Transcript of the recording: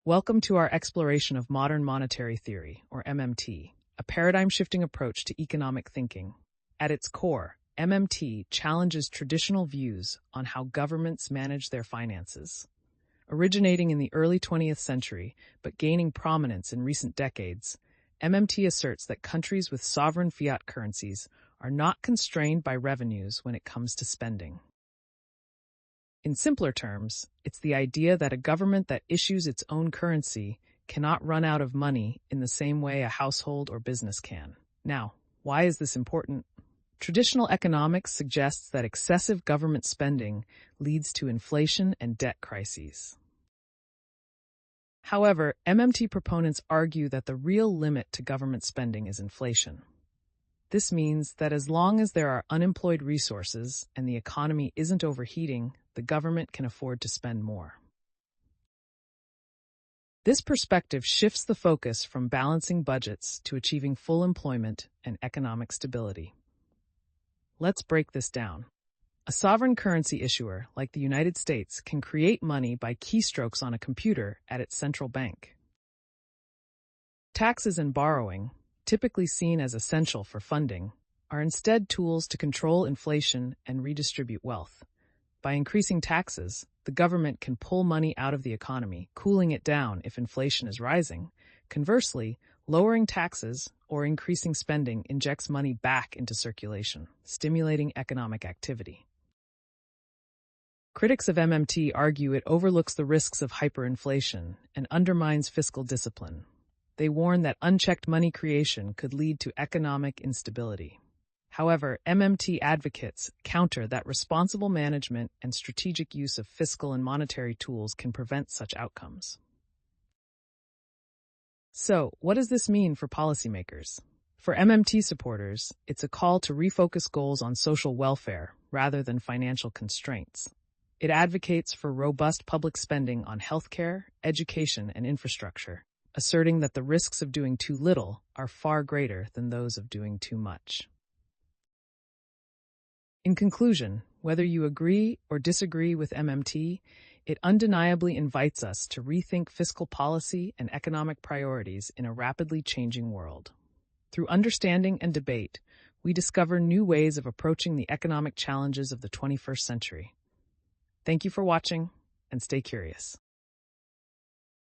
Welcome to our exploration of modern monetary theory, or MMT, a paradigm-shifting approach to economic thinking. At its core, MMT challenges traditional views on how governments manage their finances. Originating in the early 20th century, but gaining prominence in recent decades, MMT asserts that countries with sovereign fiat currencies are not constrained by revenues when it comes to spending. In simpler terms, it's the idea that a government that issues its own currency cannot run out of money in the same way a household or business can. Now, why is this important? Traditional economics suggests that excessive government spending leads to inflation and debt crises. However, MMT proponents argue that the real limit to government spending is inflation. This means that as long as there are unemployed resources and the economy isn't overheating, the government can afford to spend more. This perspective shifts the focus from balancing budgets to achieving full employment and economic stability. Let's break this down. A sovereign currency issuer, like the United States, can create money by keystrokes on a computer at its central bank. Taxes and borrowing, typically seen as essential for funding, are instead tools to control inflation and redistribute wealth. By increasing taxes, the government can pull money out of the economy, cooling it down if inflation is rising. Conversely, lowering taxes or increasing spending injects money back into circulation, stimulating economic activity. Critics of MMT argue it overlooks the risks of hyperinflation and undermines fiscal discipline. They warn that unchecked money creation could lead to economic instability. However, MMT advocates counter that responsible management and strategic use of fiscal and monetary tools can prevent such outcomes. So, what does this mean for policymakers? For MMT supporters, it's a call to refocus goals on social welfare rather than financial constraints. It advocates for robust public spending on healthcare, education, and infrastructure, asserting that the risks of doing too little are far greater than those of doing too much. In conclusion, whether you agree or disagree with MMT, it undeniably invites us to rethink fiscal policy and economic priorities in a rapidly changing world. Through understanding and debate, we discover new ways of approaching the economic challenges of the 21st century. Thank you for watching, and stay curious.